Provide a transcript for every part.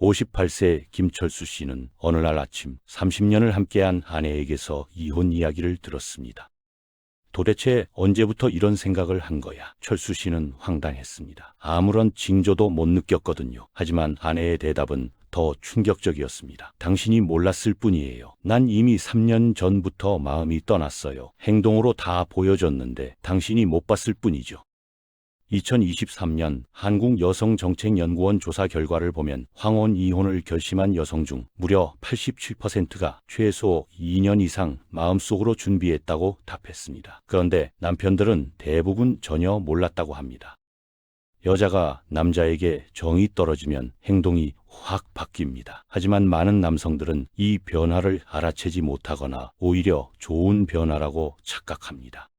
58세 김철수 씨는 어느 날 아침 30년을 함께한 아내에게서 이혼 이야기를 들었습니다. 도대체 언제부터 이런 생각을 한 거야? 철수 씨는 황당했습니다. 아무런 징조도 못 느꼈거든요. 하지만 아내의 대답은 더 충격적이었습니다. 당신이 몰랐을 뿐이에요. 난 이미 3년 전부터 마음이 떠났어요. 행동으로 다 보여줬는데 당신이 못 봤을 뿐이죠. 2023년 한국여성정책연구원 조사 결과를 보면 황혼 이혼을 결심한 여성 중 무려 87%가 최소 2년 이상 마음속으로 준비했다고 답했습니다. 그런데 남편들은 대부분 전혀 몰랐다고 합니다. 여자가 남자에게 정이 떨어지면 행동이 확 바뀝니다. 하지만 많은 남성들은 이 변화를 알아채지 못하거나 오히려 좋은 변화라고 착각합니다.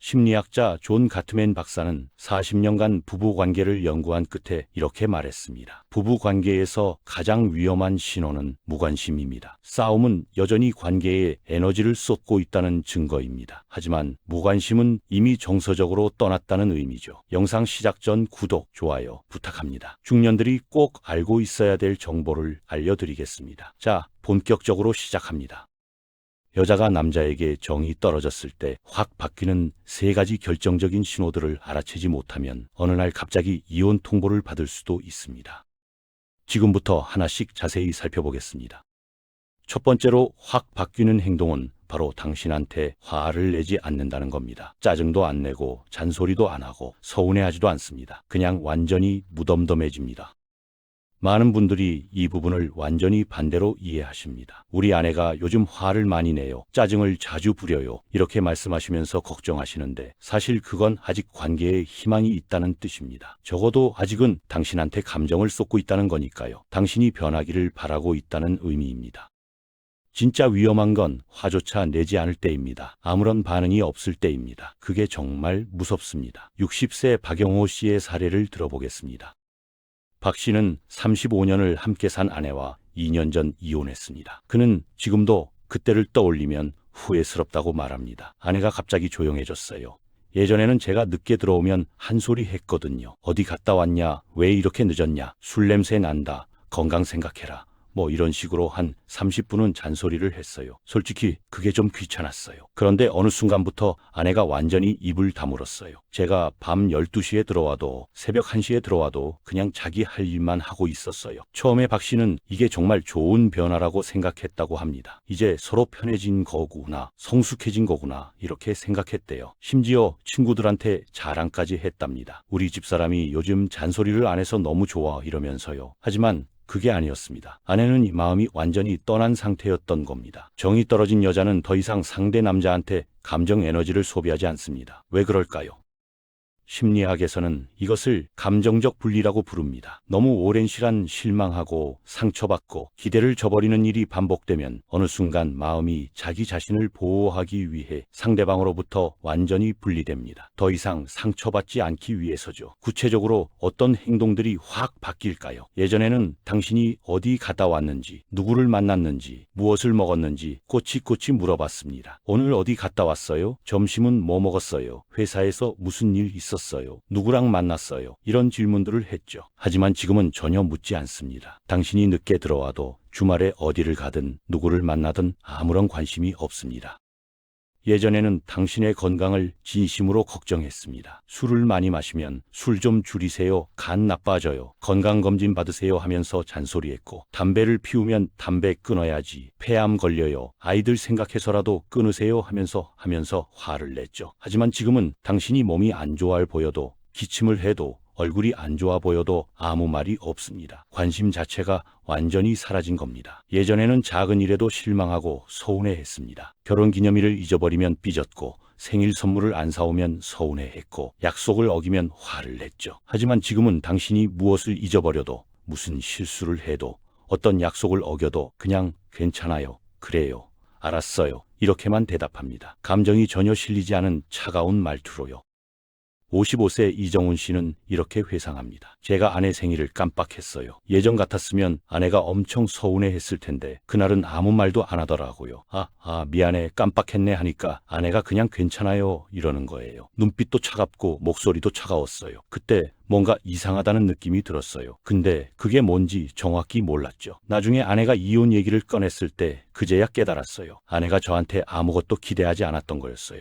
심리학자 존 가트맨 박사는 40년간 부부관계를 연구한 끝에 이렇게 말했습니다. 부부관계에서 가장 위험한 신호는 무관심입니다. 싸움은 여전히 관계에 에너지를 쏟고 있다는 증거입니다. 하지만 무관심은 이미 정서적으로 떠났다는 의미죠. 영상 시작 전 구독, 좋아요 부탁합니다. 중년들이 꼭 알고 있어야 될 정보를 알려드리겠습니다. 자, 본격적으로 시작합니다. 여자가 남자에게 정이 떨어졌을 때 확 바뀌는 3가지 결정적인 신호들을 알아채지 못하면 어느 날 갑자기 이혼 통보를 받을 수도 있습니다. 지금부터 하나씩 자세히 살펴보겠습니다. 첫 번째로 확 바뀌는 행동은 바로 당신한테 화를 내지 않는다는 겁니다. 짜증도 안 내고 잔소리도 안 하고 서운해하지도 않습니다. 그냥 완전히 무덤덤해집니다. 많은 분들이 이 부분을 완전히 반대로 이해하십니다. 우리 아내가 요즘 화를 많이 내요. 짜증을 자주 부려요. 이렇게 말씀하시면서 걱정하시는데 사실 그건 아직 관계에 희망이 있다는 뜻입니다. 적어도 아직은 당신한테 감정을 쏟고 있다는 거니까요. 당신이 변하기를 바라고 있다는 의미입니다. 진짜 위험한 건 화조차 내지 않을 때입니다. 아무런 반응이 없을 때입니다. 그게 정말 무섭습니다. 60세 박영호 씨의 사례를 들어보겠습니다. 박 씨는 35년을 함께 산 아내와 2년 전 이혼했습니다. 그는 지금도 그때를 떠올리면 후회스럽다고 말합니다. 아내가 갑자기 조용해졌어요. 예전에는 제가 늦게 들어오면 한 소리 했거든요. 어디 갔다 왔냐? 왜 이렇게 늦었냐? 술 냄새 난다. 건강 생각해라. 뭐 이런 식으로 한 30분은 잔소리를 했어요. 솔직히 그게 좀 귀찮았어요. 그런데 어느 순간부터 아내가 완전히 입을 다물었어요. 제가 밤 12시에 들어와도 새벽 1시에 들어와도 그냥 자기 할 일만 하고 있었어요. 처음에 박 씨는 이게 정말 좋은 변화라고 생각했다고 합니다. 이제 서로 편해진 거구나, 성숙해진 거구나 이렇게 생각했대요. 심지어 친구들한테 자랑까지 했답니다. 우리 집사람이 요즘 잔소리를 안 해서 너무 좋아 이러면서요. 하지만 그게 아니었습니다. 아내는 이 마음이 완전히 떠난 상태였던 겁니다. 정이 떨어진 여자는 더 이상 상대 남자한테 감정 에너지를 소비하지 않습니다. 왜 그럴까요? 심리학에서는 이것을 감정적 분리라고 부릅니다. 너무 오랜 시간 실망하고 상처받고 기대를 저버리는 일이 반복되면 어느 순간 마음이 자기 자신을 보호하기 위해 상대방으로부터 완전히 분리됩니다. 더 이상 상처받지 않기 위해서죠. 구체적으로 어떤 행동들이 확 바뀔까요? 예전에는 당신이 어디 갔다 왔는지, 누구를 만났는지, 무엇을 먹었는지 꼬치꼬치 물어봤습니다. 오늘 어디 갔다 왔어요? 점심은 뭐 먹었어요? 회사에서 무슨 일 있었어요? 누구랑 만났어요? 이런 질문들을 했죠. 하지만 지금은 전혀 묻지 않습니다. 당신이 늦게 들어와도 주말에 어디를 가든 누구를 만나든 아무런 관심이 없습니다. 예전에는 당신의 건강을 진심으로 걱정했습니다. 술을 많이 마시면 술 좀 줄이세요. 간 나빠져요. 건강검진 받으세요 하면서 잔소리했고, 담배를 피우면 담배 끊어야지. 폐암 걸려요. 아이들 생각해서라도 끊으세요 하면서 화를 냈죠. 하지만 지금은 당신이 몸이 안 좋아 보여도, 기침을 해도, 얼굴이 안 좋아 보여도 아무 말이 없습니다. 관심 자체가 완전히 사라진 겁니다. 예전에는 작은 일에도 실망하고 서운해했습니다. 결혼기념일을 잊어버리면 삐졌고, 생일 선물을 안 사오면 서운해했고, 약속을 어기면 화를 냈죠. 하지만 지금은 당신이 무엇을 잊어버려도, 무슨 실수를 해도, 어떤 약속을 어겨도 그냥 괜찮아요, 그래요, 알았어요 이렇게만 대답합니다. 감정이 전혀 실리지 않은 차가운 말투로요. 55세 이정훈 씨는 이렇게 회상합니다. 제가 아내 생일을 깜빡했어요. 예전 같았으면 아내가 엄청 서운해했을 텐데 그날은 아무 말도 안 하더라고요. 미안해 깜빡했네 하니까 아내가 그냥 괜찮아요 이러는 거예요. 눈빛도 차갑고 목소리도 차가웠어요. 그때 뭔가 이상하다는 느낌이 들었어요. 근데 그게 뭔지 정확히 몰랐죠. 나중에 아내가 이혼 얘기를 꺼냈을 때 그제야 깨달았어요. 아내가 저한테 아무것도 기대하지 않았던 거였어요.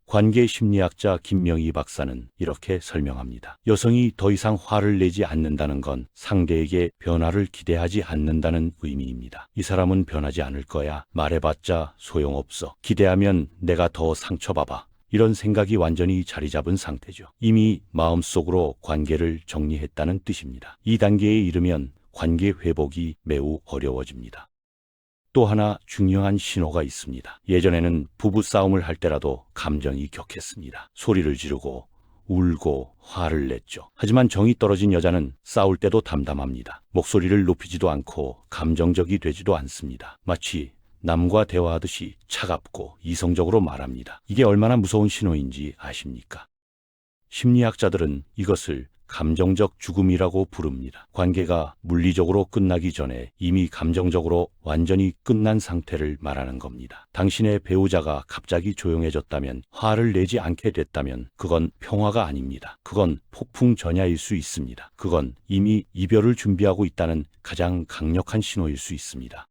관계 심리학자 김명희 박사는 이렇게 설명합니다. 여성이 더 이상 화를 내지 않는다는 건 상대에게 변화를 기대하지 않는다는 의미입니다. 이 사람은 변하지 않을 거야. 말해봤자 소용없어. 기대하면 내가 더 상처받아. 이런 생각이 완전히 자리 잡은 상태죠. 이미 마음속으로 관계를 정리했다는 뜻입니다. 이 단계에 이르면 관계 회복이 매우 어려워집니다. 또 하나 중요한 신호가 있습니다. 예전에는 부부싸움을 할 때라도 감정이 격했습니다. 소리를 지르고 울고 화를 냈죠. 하지만 정이 떨어진 여자는 싸울 때도 담담합니다. 목소리를 높이지도 않고 감정적이 되지도 않습니다. 마치 남과 대화하듯이 차갑고 이성적으로 말합니다. 이게 얼마나 무서운 신호인지 아십니까? 심리학자들은 이것을 감정적 죽음이라고 부릅니다. 관계가 물리적으로 끝나기 전에 이미 감정적으로 완전히 끝난 상태를 말하는 겁니다. 당신의 배우자가 갑자기 조용해졌다면, 화를 내지 않게 됐다면 그건 평화가 아닙니다. 그건 폭풍 전야일 수 있습니다. 그건 이미 이별을 준비하고 있다는 가장 강력한 신호일 수 있습니다.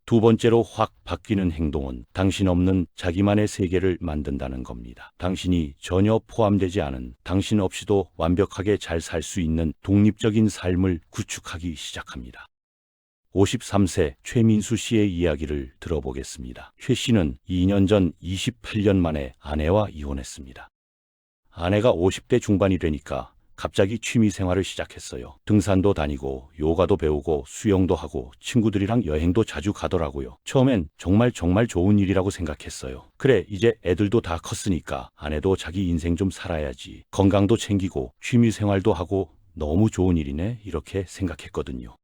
두 번째로 확 바뀌는 행동은 당신 없는 자기만의 세계를 만든다는 겁니다. 당신이 전혀 포함되지 않은, 당신 없이도 완벽하게 잘 살 수 있는 독립적인 삶을 구축하기 시작합니다. 53세 최민수 씨의 이야기를 들어보겠습니다. 최 씨는 2년 전 28년 만에 아내와 이혼했습니다. 아내가 50대 중반이 되니까 갑자기 취미 생활을 시작했어요. 등산도 다니고 요가도 배우고 수영도 하고 친구들이랑 여행도 자주 가더라고요. 처음엔 정말 좋은 일이라고 생각했어요. 그래, 이제 애들도 다 컸으니까 아내도 자기 인생 좀 살아야지. 건강도 챙기고 취미 생활도 하고 너무 좋은 일이네 이렇게 생각했거든요.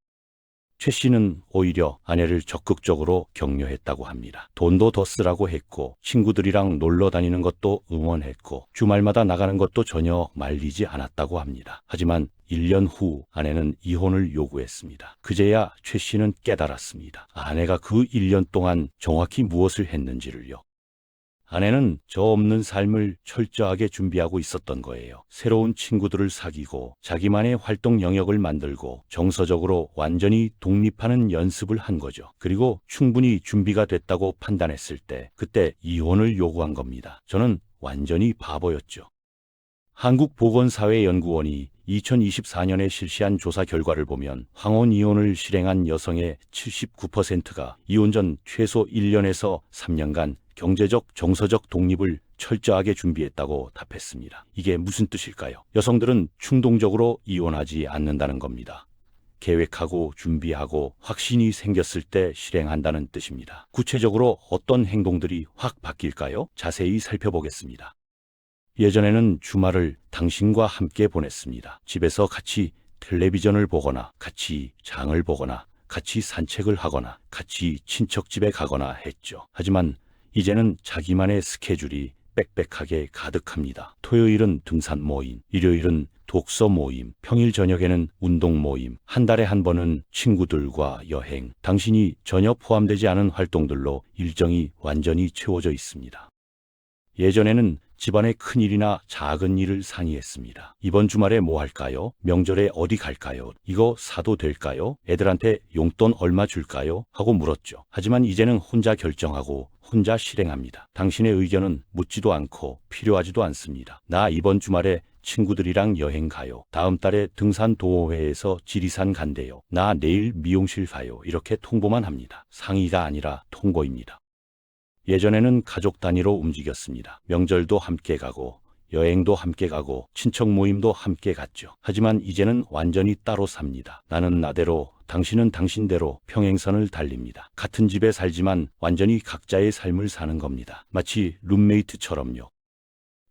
최 씨는 오히려 아내를 적극적으로 격려했다고 합니다. 돈도 더 쓰라고 했고 친구들이랑 놀러 다니는 것도 응원했고 주말마다 나가는 것도 전혀 말리지 않았다고 합니다. 하지만 1년 후 아내는 이혼을 요구했습니다. 그제야 최 씨는 깨달았습니다. 아내가 그 1년 동안 정확히 무엇을 했는지를요. 아내는 저 없는 삶을 철저하게 준비하고 있었던 거예요. 새로운 친구들을 사귀고 자기만의 활동 영역을 만들고 정서적으로 완전히 독립하는 연습을 한 거죠. 그리고 충분히 준비가 됐다고 판단했을 때 그때 이혼을 요구한 겁니다. 저는 완전히 바보였죠. 한국보건사회연구원이 2024년에 실시한 조사 결과를 보면 황혼 이혼을 실행한 여성의 79%가 이혼 전 최소 1년에서 3년간 경제적, 정서적 독립을 철저하게 준비했다고 답했습니다. 이게 무슨 뜻일까요? 여성들은 충동적으로 이혼하지 않는다는 겁니다. 계획하고 준비하고 확신이 생겼을 때 실행한다는 뜻입니다. 구체적으로 어떤 행동들이 확 바뀔까요? 자세히 살펴보겠습니다. 예전에는 주말을 당신과 함께 보냈습니다. 집에서 같이 텔레비전을 보거나 같이 장을 보거나 같이 산책을 하거나 같이 친척집에 가거나 했죠. 하지만 이제는 자기만의 스케줄이 빽빽하게 가득합니다. 토요일은 등산 모임, 일요일은 독서 모임, 평일 저녁에는 운동 모임, 한 달에 한 번은 친구들과 여행, 당신이 전혀 포함되지 않은 활동들로 일정이 완전히 채워져 있습니다. 예전에는 집안의 큰일이나 작은 일을 상의했습니다. 이번 주말에 뭐 할까요? 명절에 어디 갈까요? 이거 사도 될까요? 애들한테 용돈 얼마 줄까요? 하고 물었죠. 하지만 이제는 혼자 결정하고 혼자 실행합니다. 당신의 의견은 묻지도 않고 필요하지도 않습니다. 나 이번 주말에 친구들이랑 여행 가요. 다음 달에 등산 동호회에서 지리산 간대요. 나 내일 미용실 가요. 이렇게 통보만 합니다. 상의가 아니라 통보입니다. 예전에는 가족 단위로 움직였습니다. 명절도 함께 가고 여행도 함께 가고 친척 모임도 함께 갔죠. 하지만 이제는 완전히 따로 삽니다. 나는 나대로, 당신은 당신대로 평행선을 달립니다. 같은 집에 살지만 완전히 각자의 삶을 사는 겁니다. 마치 룸메이트처럼요.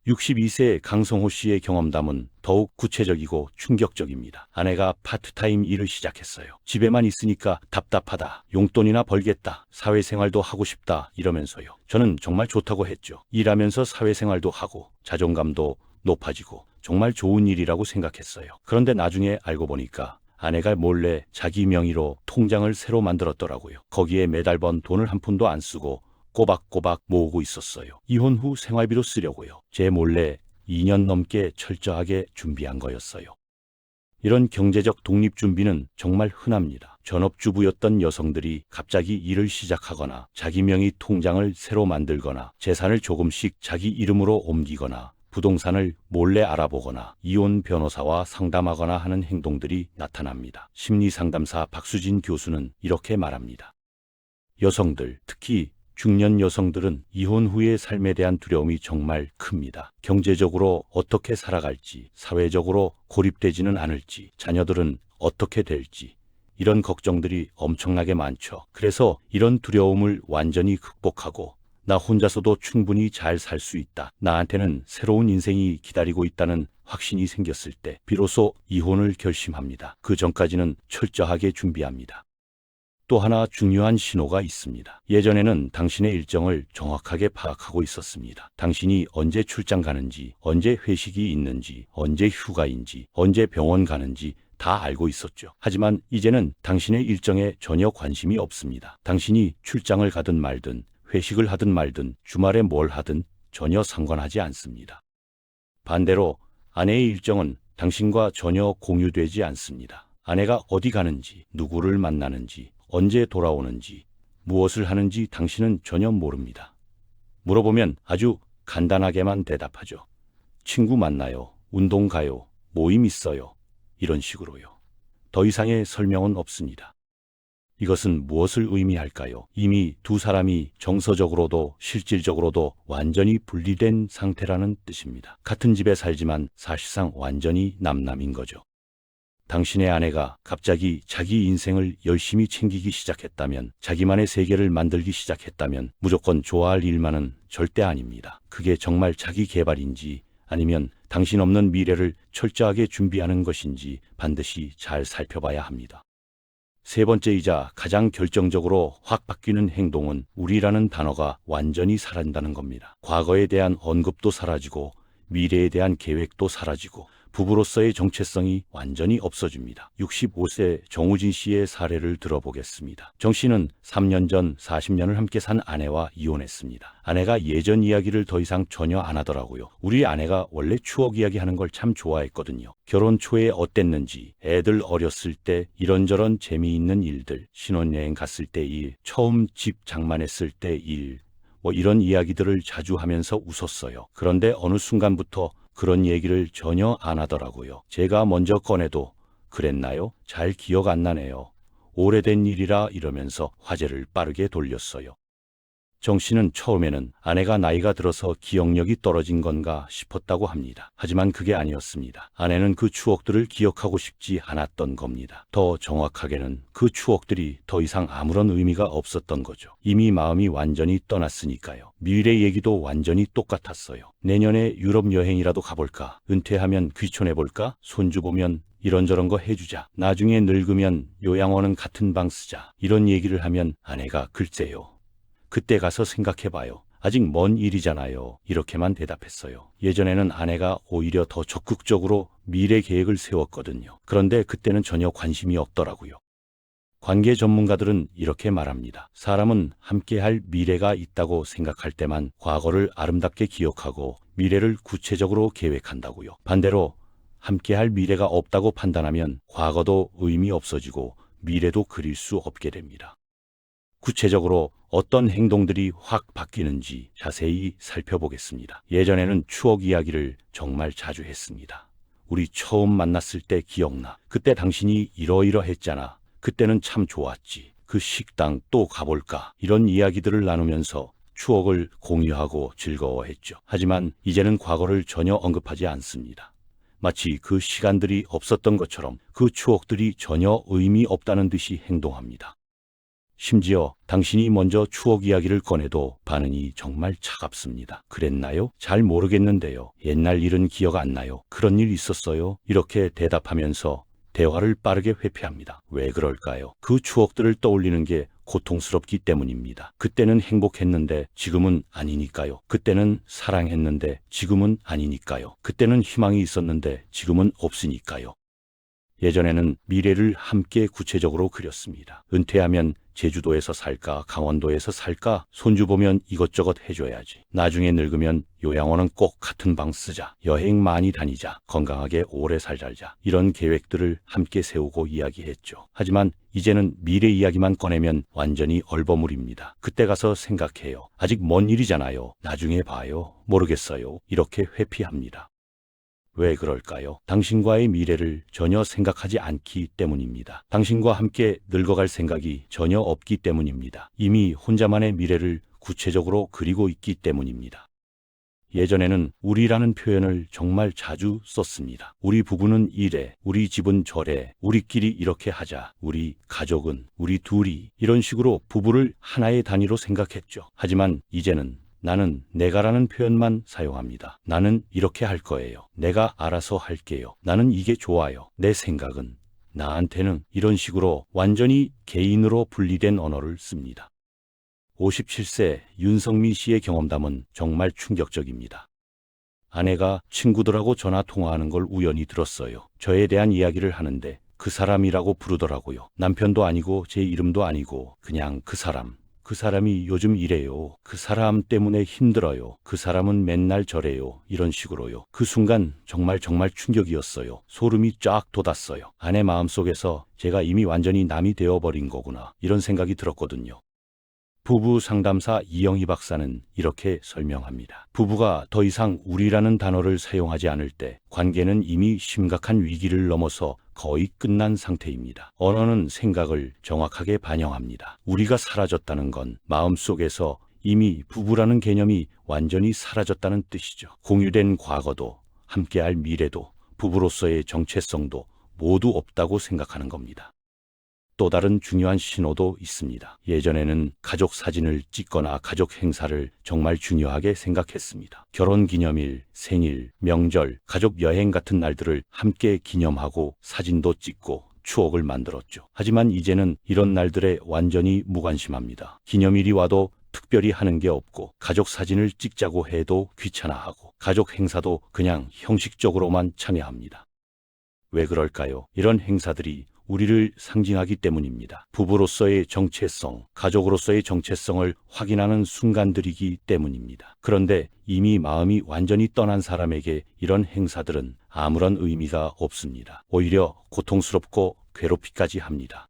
62세 강성호 씨의 경험담은 더욱 구체적이고 충격적입니다. 아내가 파트타임 일을 시작했어요. 집에만 있으니까 답답하다. 용돈이나 벌겠다. 사회생활도 하고 싶다. 이러면서요. 저는 정말 좋다고 했죠. 일하면서 사회생활도 하고 자존감도 높아지고 정말 좋은 일이라고 생각했어요. 그런데 나중에 알고 보니까 아내가 몰래 자기 명의로 통장을 새로 만들었더라고요. 거기에 매달 번 돈을 한 푼도 안 쓰고 꼬박꼬박 모으고 있었어요. 이혼 후 생활비로 쓰려고요. 제 몰래 2년 넘게 철저하게 준비한 거였어요. 이런 경제적 독립 준비는 정말 흔합니다. 전업주부였던 여성들이 갑자기 일을 시작하거나 자기 명의 통장을 새로 만들거나 재산을 조금씩 자기 이름으로 옮기거나 부동산을 몰래 알아보거나 이혼 변호사와 상담하거나 하는 행동들이 나타납니다. 심리상담사 박수진 교수는 이렇게 말합니다. 여성들, 특히 중년 여성들은 이혼 후의 삶에 대한 두려움이 정말 큽니다. 경제적으로 어떻게 살아갈지, 사회적으로 고립되지는 않을지, 자녀들은 어떻게 될지, 이런 걱정들이 엄청나게 많죠. 그래서 이런 두려움을 완전히 극복하고 나 혼자서도 충분히 잘 살 수 있다. 나한테는 새로운 인생이 기다리고 있다는 확신이 생겼을 때 비로소 이혼을 결심합니다. 그 전까지는 철저하게 준비합니다. 또 하나 중요한 신호가 있습니다. 예전에는 당신의 일정을 정확하게 파악하고 있었습니다. 당신이 언제 출장 가는지, 언제 회식이 있는지, 언제 휴가인지, 언제 병원 가는지 다 알고 있었죠. 하지만 이제는 당신의 일정에 전혀 관심이 없습니다. 당신이 출장을 가든 말든, 회식을 하든 말든, 주말에 뭘 하든 전혀 상관하지 않습니다. 반대로 아내의 일정은 당신과 전혀 공유되지 않습니다. 아내가 어디 가는지, 누구를 만나는지, 언제 돌아오는지, 무엇을 하는지 당신은 전혀 모릅니다. 물어보면 아주 간단하게만 대답하죠. 친구 만나요, 운동 가요, 모임 있어요, 이런 식으로요. 더 이상의 설명은 없습니다. 이것은 무엇을 의미할까요? 이미 두 사람이 정서적으로도 실질적으로도 완전히 분리된 상태라는 뜻입니다. 같은 집에 살지만 사실상 완전히 남남인 거죠. 당신의 아내가 갑자기 자기 인생을 열심히 챙기기 시작했다면, 자기만의 세계를 만들기 시작했다면 무조건 좋아할 일만은 절대 아닙니다. 그게 정말 자기 개발인지 아니면 당신 없는 미래를 철저하게 준비하는 것인지 반드시 잘 살펴봐야 합니다. 세 번째이자 가장 결정적으로 확 바뀌는 행동은 우리라는 단어가 완전히 사라진다는 겁니다. 과거에 대한 언급도 사라지고 미래에 대한 계획도 사라지고 부부로서의 정체성이 완전히 없어집니다. 65세 정우진 씨의 사례를 들어보겠습니다. 정 씨는 3년 전 40년을 함께 산 아내와 이혼했습니다. 아내가 예전 이야기를 더 이상 전혀 안 하더라고요. 우리 아내가 원래 추억 이야기하는 걸 참 좋아했거든요. 결혼 초에 어땠는지, 애들 어렸을 때 이런저런 재미있는 일들, 신혼여행 갔을 때 일, 처음 집 장만했을 때 일, 이런 이야기들을 자주 하면서 웃었어요. 그런데 어느 순간부터 그런 얘기를 전혀 안 하더라고요. 제가 먼저 꺼내도 그랬나요? 잘 기억 안 나네요. 오래된 일이라 이러면서 화제를 빠르게 돌렸어요. 정 씨는 처음에는 아내가 나이가 들어서 기억력이 떨어진 건가 싶었다고 합니다. 하지만 그게 아니었습니다. 아내는 그 추억들을 기억하고 싶지 않았던 겁니다. 더 정확하게는 그 추억들이 더 이상 아무런 의미가 없었던 거죠. 이미 마음이 완전히 떠났으니까요. 미래 얘기도 완전히 똑같았어요. 내년에 유럽 여행이라도 가볼까? 은퇴하면 귀촌해볼까? 손주 보면 이런저런 거 해주자. 나중에 늙으면 요양원은 같은 방 쓰자. 이런 얘기를 하면 아내가 글쎄요. 그때 가서 생각해봐요. 아직 먼 일이잖아요. 이렇게만 대답했어요. 예전에는 아내가 오히려 더 적극적으로 미래 계획을 세웠거든요. 그런데 그때는 전혀 관심이 없더라고요. 관계 전문가들은 이렇게 말합니다. 사람은 함께할 미래가 있다고 생각할 때만 과거를 아름답게 기억하고 미래를 구체적으로 계획한다고요. 반대로 함께할 미래가 없다고 판단하면 과거도 의미 없어지고 미래도 그릴 수 없게 됩니다. 구체적으로 어떤 행동들이 확 바뀌는지 자세히 살펴보겠습니다. 예전에는 추억 이야기를 정말 자주 했습니다. 우리 처음 만났을 때 기억나. 그때 당신이 이러이러했잖아. 그때는 참 좋았지. 그 식당 또 가볼까. 이런 이야기들을 나누면서 추억을 공유하고 즐거워했죠. 하지만 이제는 과거를 전혀 언급하지 않습니다. 마치 그 시간들이 없었던 것처럼 그 추억들이 전혀 의미 없다는 듯이 행동합니다. 심지어 당신이 먼저 추억 이야기를 꺼내도 반응이 정말 차갑습니다. 그랬나요? 잘 모르겠는데요. 옛날 일은 기억 안 나요. 그런 일 있었어요? 이렇게 대답하면서 대화를 빠르게 회피합니다. 왜 그럴까요? 그 추억들을 떠올리는 게 고통스럽기 때문입니다. 그때는 행복했는데 지금은 아니니까요. 그때는 사랑했는데 지금은 아니니까요. 그때는 희망이 있었는데 지금은 없으니까요. 예전에는 미래를 함께 구체적으로 그렸습니다. 은퇴하면 제주도에서 살까, 강원도에서 살까, 손주 보면 이것저것 해줘야지. 나중에 늙으면 요양원은 꼭 같은 방 쓰자. 여행 많이 다니자. 건강하게 오래 살자. 이런 계획들을 함께 세우고 이야기했죠. 하지만 이제는 미래 이야기만 꺼내면 완전히 얼버무립니다. 그때 가서 생각해요. 아직 먼 일이잖아요. 나중에 봐요. 모르겠어요. 이렇게 회피합니다. 왜 그럴까요? 당신과의 미래를 전혀 생각하지 않기 때문입니다. 당신과 함께 늙어갈 생각이 전혀 없기 때문입니다. 이미 혼자만의 미래를 구체적으로 그리고 있기 때문입니다. 예전에는 우리라는 표현을 정말 자주 썼습니다. 우리 부부는 이래, 우리 집은 저래, 우리끼리 이렇게 하자, 우리 가족은 우리 둘이, 이런 식으로 부부를 하나의 단위로 생각했죠. 하지만 이제는 나는 내가라는 표현만 사용합니다. 나는 이렇게 할 거예요. 내가 알아서 할게요. 나는 이게 좋아요. 내 생각은, 나한테는, 이런 식으로 완전히 개인으로 분리된 언어를 씁니다. 57세 윤성민 씨의 경험담은 정말 충격적입니다. 아내가 친구들하고 전화 통화하는 걸 우연히 들었어요. 저에 대한 이야기를 하는데 그 사람이라고 부르더라고요. 남편도 아니고 제 이름도 아니고 그냥 그 사람. 그 사람이 요즘 이래요. 그 사람 때문에 힘들어요. 그 사람은 맨날 저래요. 이런 식으로요. 그 순간 정말 충격이었어요. 소름이 쫙 돋았어요. 아내 마음속에서 제가 이미 완전히 남이 되어버린 거구나, 이런 생각이 들었거든요. 부부 상담사 이영희 박사는 이렇게 설명합니다. 부부가 더 이상 우리라는 단어를 사용하지 않을 때 관계는 이미 심각한 위기를 넘어서 거의 끝난 상태입니다. 언어는 생각을 정확하게 반영합니다. 우리가 사라졌다는 건 마음속에서 이미 부부라는 개념이 완전히 사라졌다는 뜻이죠. 공유된 과거도 함께할 미래도 부부로서의 정체성도 모두 없다고 생각하는 겁니다. 또 다른 중요한 신호도 있습니다. 예전에는 가족 사진을 찍거나 가족 행사를 정말 중요하게 생각했습니다. 결혼기념일, 생일, 명절, 가족 여행 같은 날들을 함께 기념하고 사진도 찍고 추억을 만들었죠. 하지만 이제는 이런 날들에 완전히 무관심합니다. 기념일이 와도 특별히 하는 게 없고, 가족 사진을 찍자고 해도 귀찮아하고, 가족 행사도 그냥 형식적으로만 참여합니다. 왜 그럴까요? 이런 행사들이 우리를 상징하기 때문입니다. 부부로서의 정체성, 가족으로서의 정체성을 확인하는 순간들이기 때문입니다. 그런데 이미 마음이 완전히 떠난 사람에게 이런 행사들은 아무런 의미가 없습니다. 오히려 고통스럽고 괴롭히까지 합니다.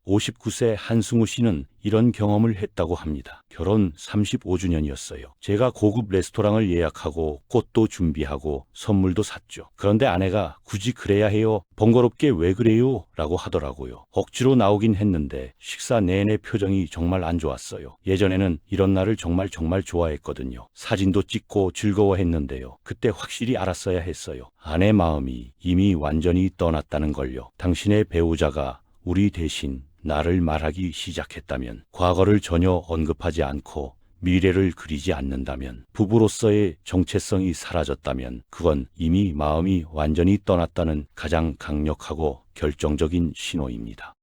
59세 한승우 씨는 이런 경험을 했다고 합니다. 결혼 35주년이었어요. 제가 고급 레스토랑을 예약하고 꽃도 준비하고 선물도 샀죠. 그런데 아내가 굳이 그래야 해요? 번거롭게 왜 그래요? 라고 하더라고요. 억지로 나오긴 했는데 식사 내내 표정이 정말 안 좋았어요. 예전에는 이런 날을 정말 좋아했거든요. 사진도 찍고 즐거워했는데요. 그때 확실히 알았어야 했어요. 아내 마음이 이미 완전히 떠났다는 걸요. 당신의 배우자가 우리 대신 나를 말하기 시작했다면, 과거를 전혀 언급하지 않고 미래를 그리지 않는다면, 부부로서의 정체성이 사라졌다면 그건 이미 마음이 완전히 떠났다는 가장 강력하고 결정적인 신호입니다.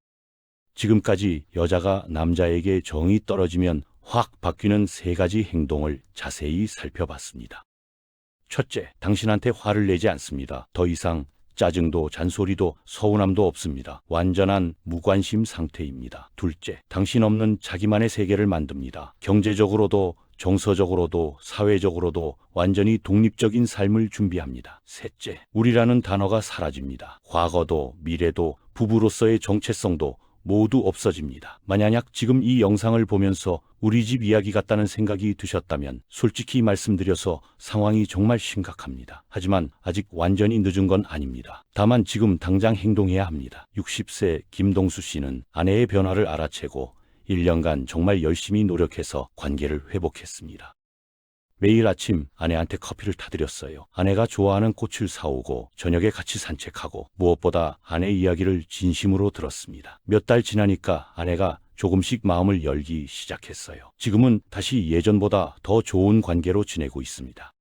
지금까지 여자가 남자에게 정이 떨어지면 확 바뀌는 3가지 행동을 자세히 살펴봤습니다. 첫째, 당신한테 화를 내지 않습니다. 더 이상 짜증도 잔소리도 서운함도 없습니다. 완전한 무관심 상태입니다. 둘째, 당신 없는 자기만의 세계를 만듭니다. 경제적으로도 정서적으로도 사회적으로도 완전히 독립적인 삶을 준비합니다. 셋째, 우리라는 단어가 사라집니다. 과거도 미래도 부부로서의 정체성도 모두 없어집니다. 만약 지금 이 영상을 보면서 우리 집 이야기 같다는 생각이 드셨다면 솔직히 말씀드려서 상황이 정말 심각합니다. 하지만 아직 완전히 늦은 건 아닙니다. 다만 지금 당장 행동해야 합니다. 60세 김동수 씨는 아내의 변화를 알아채고 1년간 정말 열심히 노력해서 관계를 회복했습니다. 매일 아침 아내한테 커피를 타드렸어요. 아내가 좋아하는 꽃을 사오고 저녁에 같이 산책하고, 무엇보다 아내 이야기를 진심으로 들었습니다. 몇 달 지나니까 아내가 조금씩 마음을 열기 시작했어요. 지금은 다시 예전보다 더 좋은 관계로 지내고 있습니다.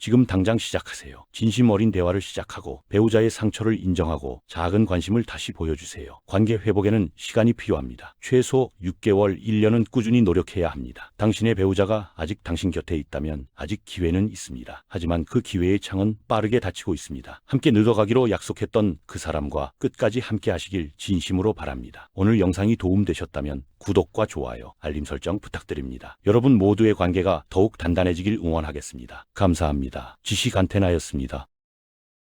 지금 당장 시작하세요. 진심 어린 대화를 시작하고 배우자의 상처를 인정하고 작은 관심을 다시 보여주세요. 관계 회복에는 시간이 필요합니다. 최소 6개월, 1년은 꾸준히 노력해야 합니다. 당신의 배우자가 아직 당신 곁에 있다면 아직 기회는 있습니다. 하지만 그 기회의 창은 빠르게 닫히고 있습니다. 함께 늙어가기로 약속했던 그 사람과 끝까지 함께 하시길 진심으로 바랍니다. 오늘 영상이 도움되셨다면 구독과 좋아요, 알림 설정 부탁드립니다. 여러분 모두의 관계가 더욱 단단해지길 응원하겠습니다. 감사합니다. 지식안테나였습니다.